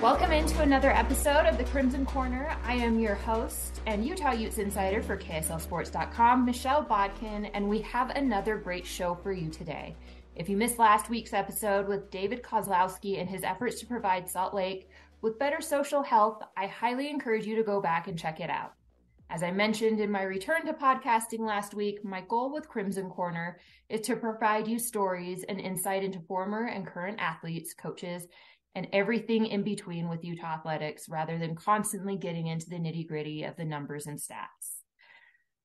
Welcome into another episode of the Crimson Corner. I am your host and Utah Utes insider for KSLSports.com, Michelle Bodkin, and we have another great show for you today. If you missed last week's episode with David Kozlowski and his efforts to provide Salt Lake with better social health, I highly encourage you to go back and check it out. As I mentioned in my return to podcasting last week, my goal with Crimson Corner is to provide you stories and insight into former and current athletes, coaches, and everything in between with Utah athletics rather than constantly getting into the nitty-gritty of the numbers and stats.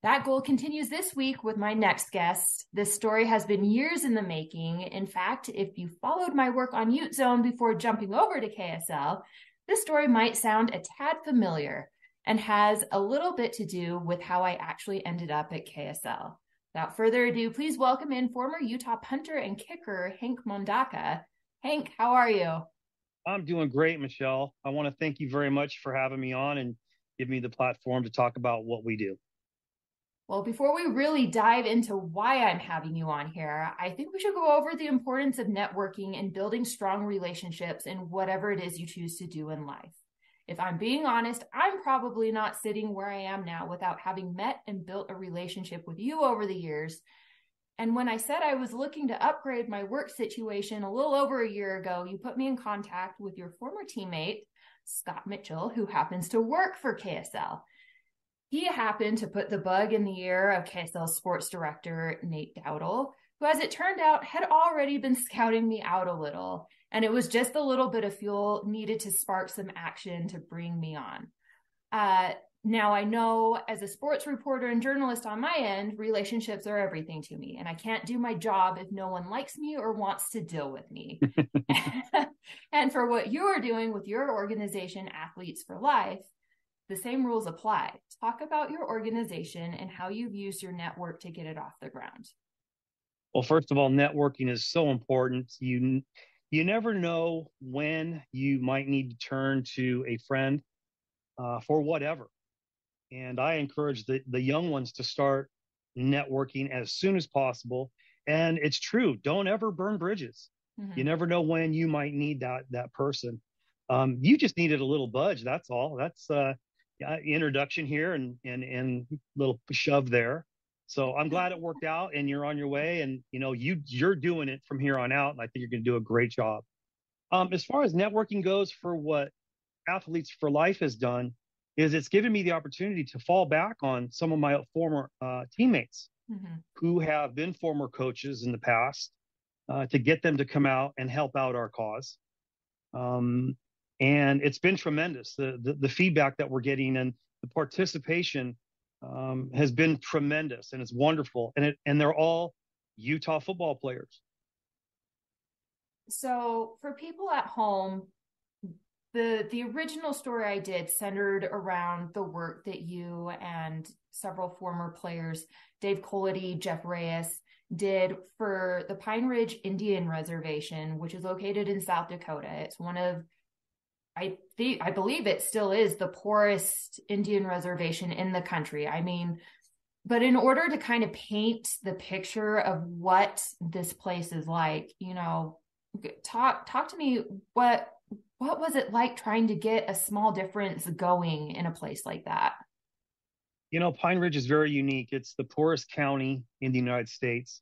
That goal continues this week with my next guest. This story has been years in the making. In fact, if you followed my work on Ute Zone before jumping over to KSL, this story might sound a tad familiar and has a little bit to do with how I actually ended up at KSL. Without further ado, please welcome in former Utah punter and kicker, Hank Mondaca. Hank, how are you? I'm doing great, Michelle. I want to thank you very much for having me on and give me the platform to talk about what we do. Well, before we really dive into why I'm having you on here, I think we should go over the importance of networking and building strong relationships in whatever it is you choose to do in life. If I'm being honest, I'm probably not sitting where I am now without having met and built a relationship with you over the years. And when I said I was looking to upgrade my work situation a little over a year ago, you put me in contact with your former teammate, Scott Mitchell, who happens to work for KSL. He happened to put the bug in the ear of KSL sports director, Nate Dowdle, who, as it turned out, had already been scouting me out a little. And it was just a little bit of fuel needed to spark some action to bring me on. Now, I know as a sports reporter and journalist on my end, relationships are everything to me, and I can't do my job if no one likes me or wants to deal with me. And for what you're doing with your organization, Athletes for Life, the same rules apply. Talk about your organization and how you've used your network to get it off the ground. Well, first of all, networking is so important. You never know when you might need to turn to a friend for whatever. And I encourage the young ones to start networking as soon as possible. And it's true. Don't ever burn bridges. Mm-hmm. You never know when you might need that person. You just needed a little budge. That's all. That's introduction here and little shove there. So I'm glad it worked out and you're on your way. And, you're doing it from here on out. And I think you're going to do a great job. As far as networking goes, for what Athletes for Life has done, is it's given me the opportunity to fall back on some of my former teammates mm-hmm. who have been former coaches in the past to get them to come out and help out our cause. And it's been tremendous. The feedback that we're getting and the participation has been tremendous, and it's wonderful. And they're all Utah football players. So for people at home, the original story I did centered around the work that you and several former players, Dave Culity, Jeff Reyes, did for the Pine Ridge Indian Reservation, which is located in South Dakota. It's one of, I believe it still is the poorest Indian reservation in the country. I mean, but in order to kind of paint the picture of what this place is like, talk to me, what was it like trying to get a small difference going in a place like that? Pine Ridge is very unique. It's the poorest county in the United States.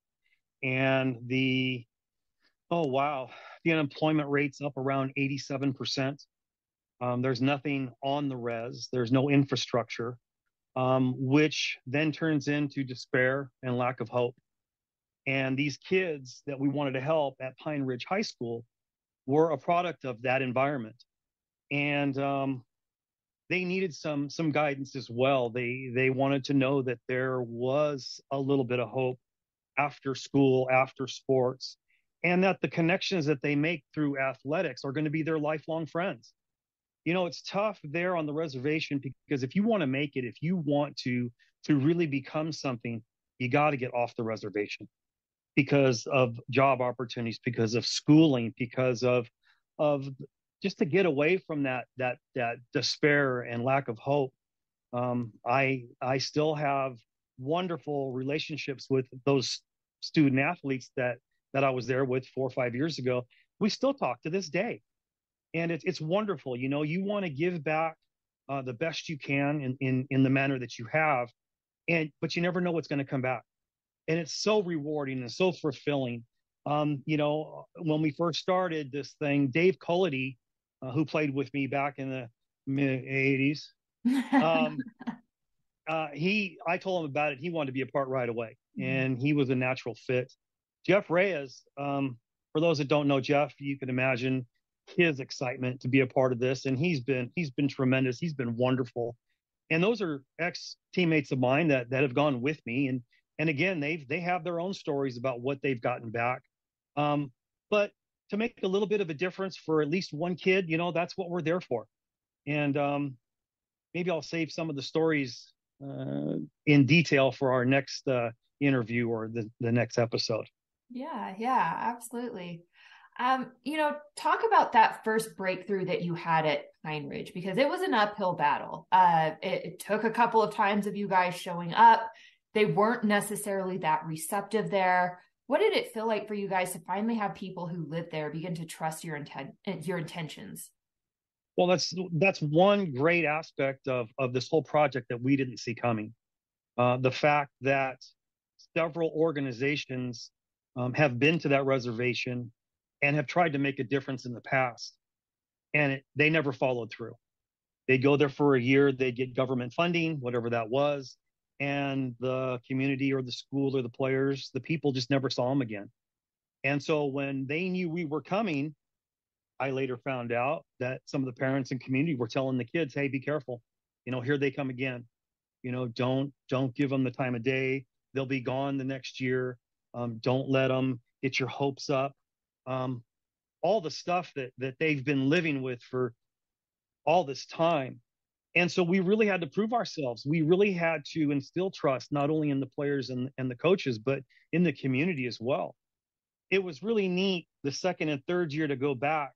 And the unemployment rate's up around 87%. There's nothing on the res. There's no infrastructure, which then turns into despair and lack of hope. And these kids that we wanted to help at Pine Ridge High School were a product of that environment. And they needed some guidance as well. They wanted to know that there was a little bit of hope after school, after sports, and that the connections that they make through athletics are going to be their lifelong friends. It's tough there on the reservation because if you want to make it, if you want to really become something, you got to get off the reservation. Because of job opportunities, because of schooling, because of just to get away from that despair and lack of hope. I still have wonderful relationships with those student athletes that I was there with 4 or 5 years ago. We still talk to this day. And it's wonderful. You want to give back the best you can in the manner that you have, but you never know what's going to come back. And it's so rewarding and so fulfilling. When we first started this thing, Dave Culity, who played with me back in the mid '80s, um, I told him about it. He wanted to be a part right away, and he was a natural fit. Jeff Reyes, for those that don't know Jeff, you can imagine his excitement to be a part of this, and he's been tremendous. He's been wonderful, and those are ex teammates of mine that have gone with me, and again, they have their own stories about what they've gotten back. But to make a little bit of a difference for at least one kid, that's what we're there for. And maybe I'll save some of the stories in detail for our next interview or the next episode. Yeah, absolutely. Talk about that first breakthrough that you had at Pine Ridge, because it was an uphill battle. It took a couple of times of you guys showing up. They weren't necessarily that receptive there. What did it feel like for you guys to finally have people who live there begin to trust your intentions? Well, that's one great aspect of this whole project that we didn't see coming. The fact that several organizations have been to that reservation and have tried to make a difference in the past, and they never followed through. They'd go there for a year, they'd get government funding, whatever that was, and the community or the school or the players, the people just never saw them again. And so when they knew we were coming, I later found out that some of the parents and community were telling the kids, "Hey, be careful. Here they come again. Don't give them the time of day. They'll be gone the next year. Don't let them get your hopes up." All the stuff that they've been living with for all this time. And so we really had to prove ourselves. We really had to instill trust, not only in the players and the coaches, but in the community as well. It was really neat the second and third year to go back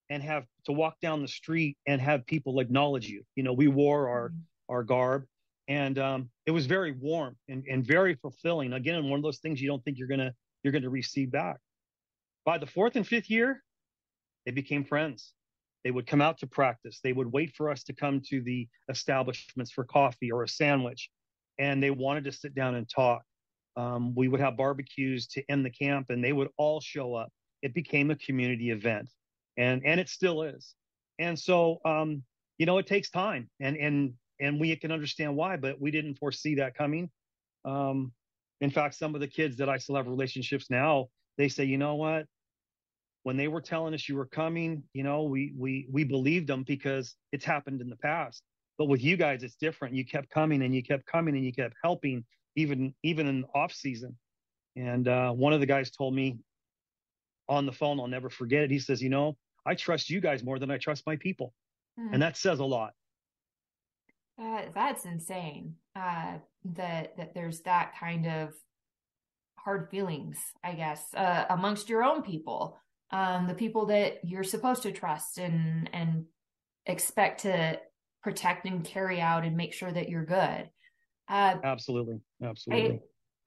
and have to walk down the street and have people acknowledge you. We wore our garb, and it was very warm and very fulfilling. Again, one of those things you don't think you're gonna receive back. By the fourth and fifth year, they became friends. They would come out to practice. They would wait for us to come to the establishments for coffee or a sandwich, and they wanted to sit down and talk. We would have barbecues to end the camp, and they would all show up. It became a community event, and it still is. And so, it takes time, and we can understand why, but we didn't foresee that coming. In fact, some of the kids that I still have relationships now, they say, "You know what? When they were telling us you were coming, we believed them because it's happened in the past. But with you guys, it's different. You kept coming and you kept coming and you kept helping, even in off season." And one of the guys told me on the phone, I'll never forget it. He says, "I trust you guys more than I trust my people." And that says a lot. That's insane. That there's that kind of hard feelings, I guess, amongst your own people. The people that you're supposed to trust and expect to protect and carry out and make sure that you're good. Absolutely.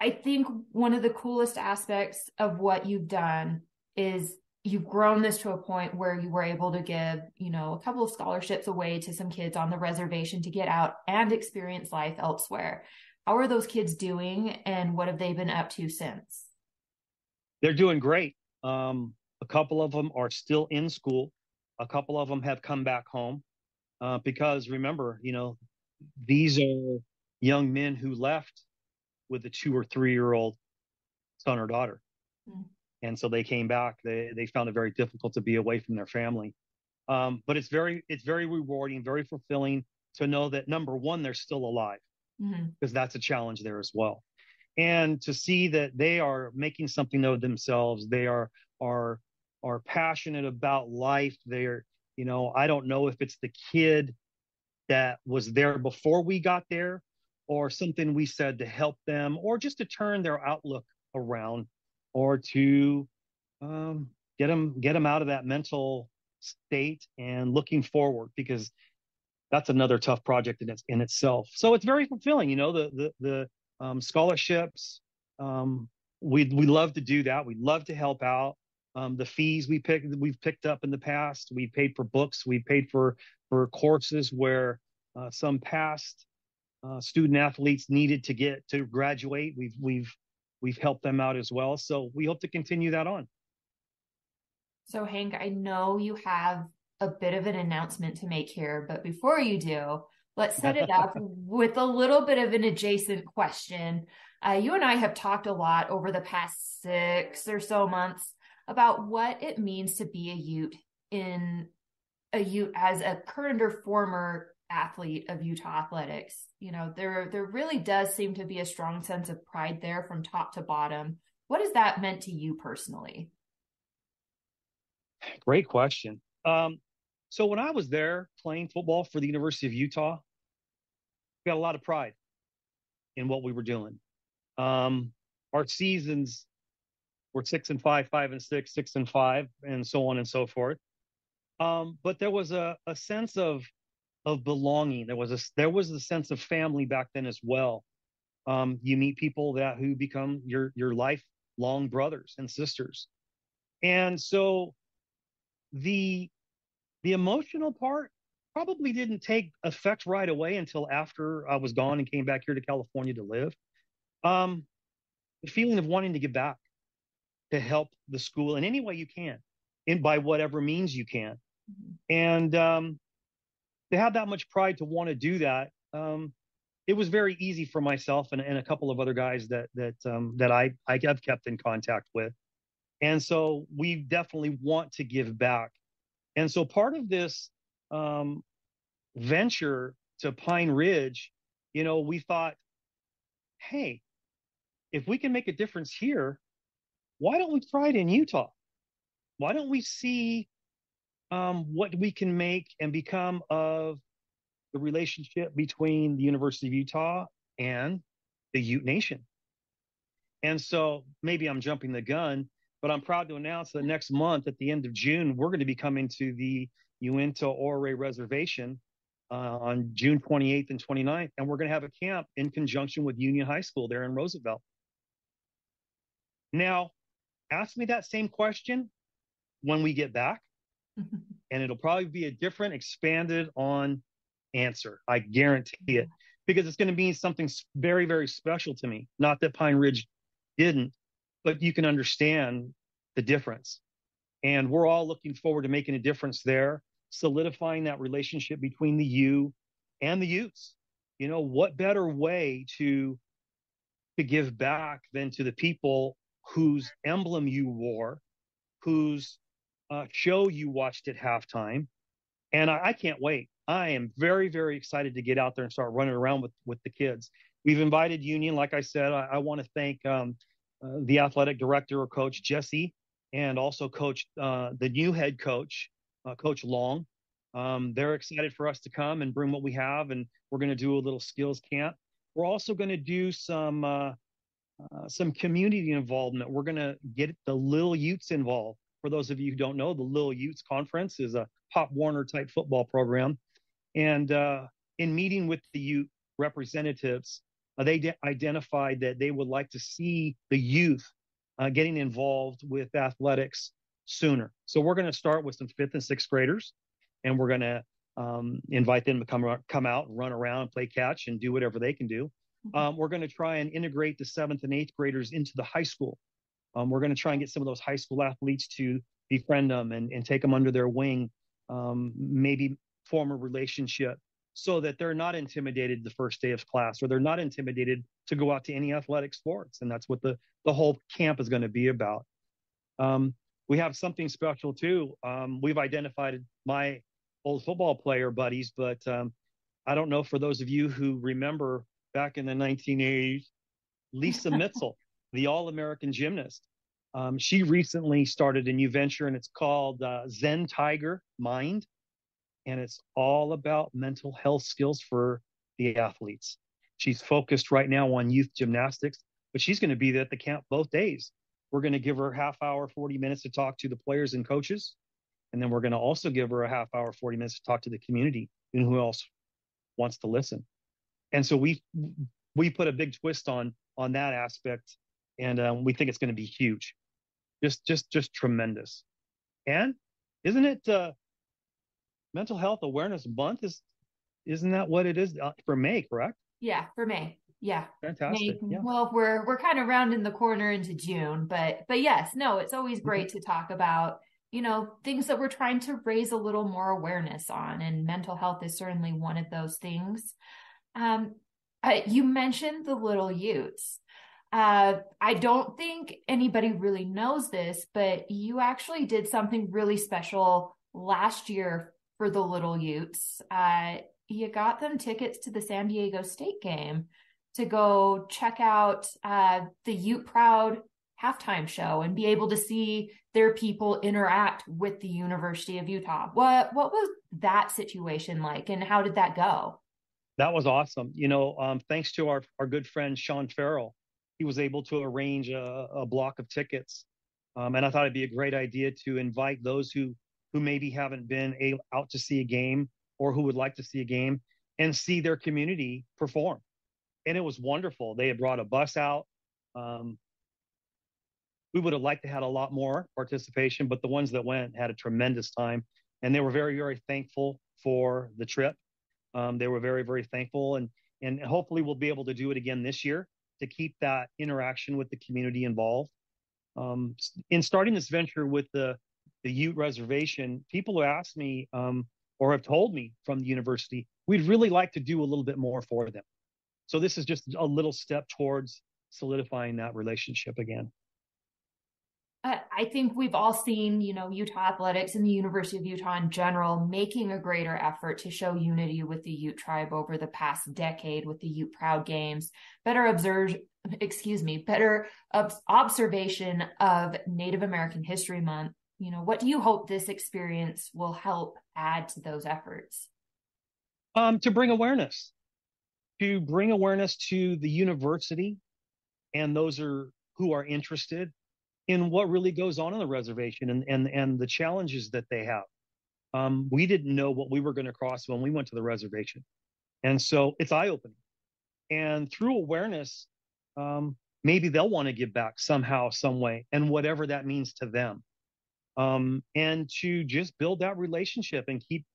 I think one of the coolest aspects of what you've done is you've grown this to a point where you were able to give, a couple of scholarships away to some kids on the reservation to get out and experience life elsewhere. How are those kids doing, and what have they been up to since? They're doing great. A couple of them are still in school. A couple of them have come back home because remember, these are young men who left with a 2 or 3-year-old son or daughter. And so they came back. They found it very difficult to be away from their family. But it's very rewarding, very fulfilling to know that, number one, they're still alive, because that's a challenge there as well. And to see that they are making something of themselves, they are passionate about life. They're, I don't know if it's the kid that was there before we got there, or something we said to help them, or just to turn their outlook around, or to get them out of that mental state and looking forward, because that's another tough project in itself. So it's very fulfilling, the scholarships. We love to do that. We love to help out. The fees we've picked up in the past. We paid for books. We paid for courses where some past student athletes needed to get to graduate. We've helped them out as well. So we hope to continue that on. So, Hank, I know you have a bit of an announcement to make here, but before you do, let's set it up with a little bit of an adjacent question. You and I have talked a lot over the past 6 or so months about what it means to be a Ute as a current or former athlete of Utah athletics. You know, there really does seem to be a strong sense of pride there from top to bottom. What has that meant to you personally? Great question. So when I was there playing football for the University of Utah, we got a lot of pride in what we were doing. Our seasons were 6-5, 5-6, 6-5, and so on and so forth. But there was a sense of belonging. There was a sense of family back then as well. You meet people who become your lifelong brothers and sisters, and so the emotional part probably didn't take effect right away until after I was gone and came back here to California to live. The feeling of wanting to give back, to help the school in any way you can, and by whatever means you can, and to have that much pride to want to do that. It was very easy for myself and a couple of other guys that I have kept in contact with, and so we definitely want to give back. And so part of this venture to Pine Ridge, we thought, hey, if we can make a difference here, why don't we try it in Utah? Why don't we see what we can make and become of the relationship between the University of Utah and the Ute Nation? And so maybe I'm jumping the gun, but I'm proud to announce that next month, at the end of June, we're going to be coming to the Ute Reservation on June 28th and 29th, and we're going to have a camp in conjunction with Union High School there in Roosevelt. Now, ask me that same question when we get back, and it'll probably be a different, expanded on answer. I guarantee it, because it's going to mean something very, very special to me. Not that Pine Ridge didn't, but you can understand the difference. And we're all looking forward to making a difference there, solidifying that relationship between the U and the Utes. What better way to give back than to the people whose emblem you wore, whose show you watched at halftime. And I can't wait. I am very, very excited to get out there and start running around with the kids. We've invited Union. Like I said, I want to thank the athletic director or coach, Jesse, and also the new head coach, Coach Long. They're excited for us to come and bring what we have, and we're going to do a little skills camp. We're also going to do some community involvement. We're going to get the Lil Utes involved. For those of you who don't know, the Lil Utes Conference is a Pop Warner type football program. And in meeting with the Ute representatives, they identified that they would like to see the youth getting involved with athletics sooner. So we're going to start with some 5th and 6th graders, and we're going to invite them to come out and run around, play catch, and do whatever they can do. We're going to try and integrate the 7th and 8th graders into the high school. We're going to try and get some of those high school athletes to befriend them and take them under their wing, maybe form a relationship so that they're not intimidated the first day of class, or they're not intimidated to go out to any athletic sports. And that's what the whole camp is going to be about. We have something special too. We've identified my old football player buddies, but I don't know, for those of you who remember back in the 1980s, Lisa Mitzel, the All-American gymnast. She recently started a new venture, and it's called Zen Tiger Mind. And it's all about mental health skills for the athletes. She's focused right now on youth gymnastics, but she's going to be at the camp both days. We're going to give her a half hour, 40 minutes to talk to the players and coaches. And then we're going to also give her a half hour, 40 minutes to talk to the community and who else wants to listen. And so we put a big twist on that aspect, and we think it's going to be huge. Just tremendous. And isn't it Mental Health Awareness Month? Isn't that what it is for May? Correct? Yeah, for May. Yeah. Fantastic. May. Yeah. Well, we're kind of rounding the corner into June, but yes, no, it's always great to talk about, things that we're trying to raise a little more awareness on, and mental health is certainly one of those things. Um, you mentioned the little Utes. I don't think anybody really knows this, but you actually did something really special last year for the little Utes. You got them tickets to the San Diego State game to go check out the Ute Proud halftime show and be able to see their people interact with the University of Utah. What was that situation like, and how did that go? That was awesome. Thanks to our good friend Sean Farrell, he was able to arrange a block of tickets. And I thought it'd be a great idea to invite those who maybe haven't been out to see a game, or who would like to see a game and see their community perform. And it was wonderful. They had brought a bus out. We would have liked to have a lot more participation, but the ones that went had a tremendous time, and they were very, very thankful for the trip. They were very, very thankful, and hopefully we'll be able to do it again this year to keep that interaction with the community involved. In starting this venture with the Ute Reservation, people who asked me or have told me from the university, we'd really like to do a little bit more for them. So this is just a little step towards solidifying that relationship again. I think we've all seen, Utah athletics and the University of Utah in general making a greater effort to show unity with the Ute Tribe over the past decade with the Ute Proud Games, better observation of Native American History Month. What do you hope this experience will help add to those efforts? To bring awareness to the university and those who are interested in what really goes on the reservation and the challenges that they have. We didn't know what we were going to cross when we went to the reservation. And so it's eye-opening. And through awareness, maybe they'll want to give back somehow, some way, and whatever that means to them. And to just build that relationship and keep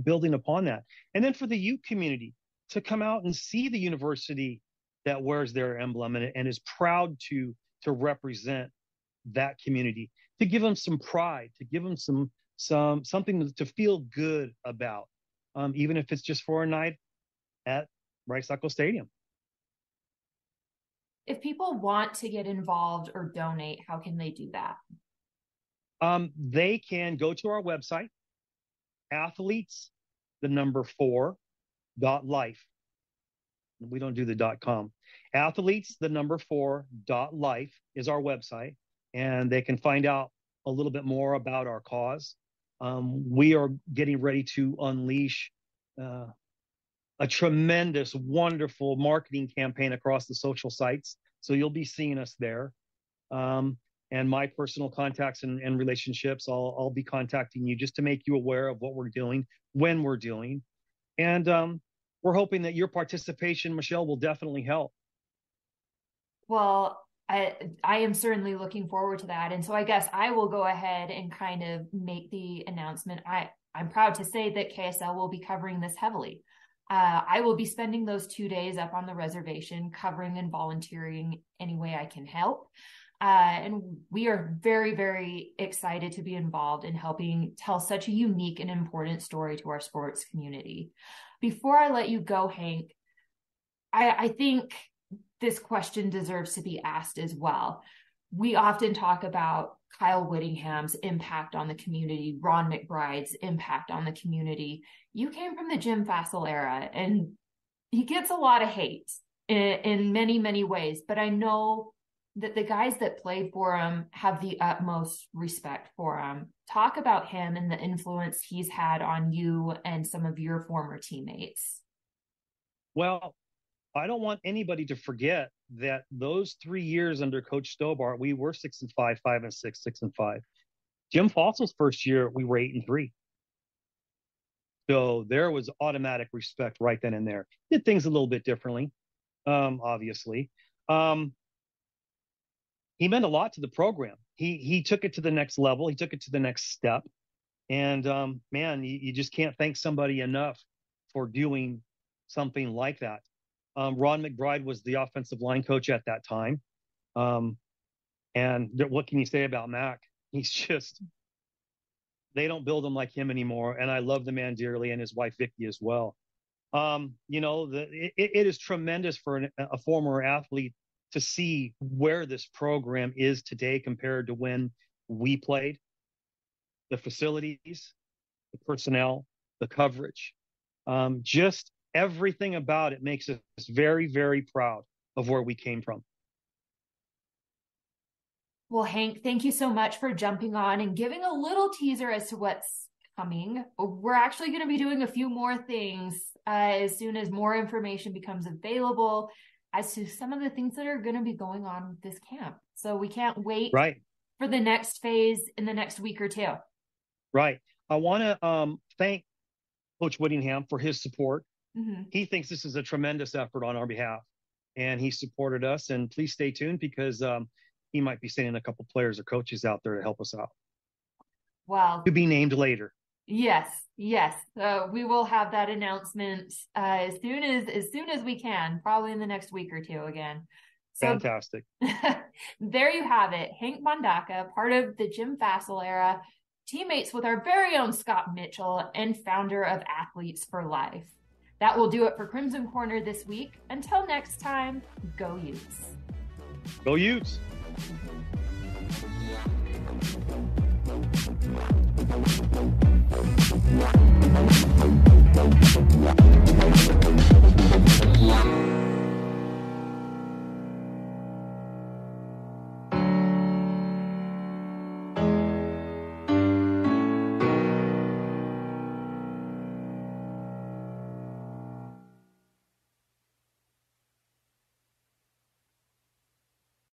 building upon that. And then for the Ute community to come out and see the university that wears their emblem and is proud to represent that community, to give them some pride, to give them something to feel good about, even if it's just for a night at Reyes Stadium. If people want to get involved or donate, how can they do that? They can go to our website, athletes, the number 4.life. We don't do the .com. Athletes, the number 4.life is our website, and they can find out a little bit more about our cause. We are getting ready to unleash a tremendous, wonderful marketing campaign across the social sites. So you'll be seeing us there. And my personal contacts and relationships, I'll be contacting you just to make you aware of what we're doing, when we're doing. And we're hoping that your participation, Michelle, will definitely help. Well, I am certainly looking forward to that. And so I guess I will go ahead and kind of make the announcement. I'm proud to say that KSL will be covering this heavily. I will be spending those 2 days up on the reservation covering and volunteering any way I can help. And we are very, very excited to be involved in helping tell such a unique and important story to our sports community. Before I let you go, Hank, I think this question deserves to be asked as well. We often talk about Kyle Whittingham's impact on the community, Ron McBride's impact on the community. You came from the Jim Fassel era, and he gets a lot of hate in many, many ways, but I know that the guys that played for him have the utmost respect for him. Talk about him and the influence he's had on you and some of your former teammates. Well, I don't want anybody to forget that those 3 years under Coach Stobart, we were 6-5, 5-6, 6-5. Jim Fossil's first year, we were 8-3. So there was automatic respect right then and there. Did things a little bit differently, obviously. He meant a lot to the program. he took it to the next level. He took it to the next step. And man, you just can't thank somebody enough for doing something like that. Ron McBride was the offensive line coach at that time. And what can you say about Mac? He's just, they don't build him like him anymore. And I love the man dearly, and his wife, Vicky, as well. It is tremendous for a former athlete to see where this program is today compared to when we played. The facilities, the personnel, the coverage, just everything about it makes us very, very proud of where we came from. Well, Hank, thank you so much for jumping on and giving a little teaser as to what's coming. We're actually going to be doing a few more things as soon as more information becomes available as to some of the things that are going to be going on with this camp. So we can't wait for the next phase in the next week or two. Right. I want to thank Coach Whittingham for his support. Mm-hmm. He thinks this is a tremendous effort on our behalf, and he supported us. And please stay tuned, because he might be sending a couple players or coaches out there to help us out. Wow. To be named later. Yes. We will have that announcement as soon as we can, probably in the next week or two again. So, fantastic. There you have it. Hank Mondaca, part of the Jim Fassel era, teammates with our very own Scott Mitchell, and founder of Athletes for Life. That will do it for Crimson Corner this week. Until next time, go Utes. Go Utes. Thank you.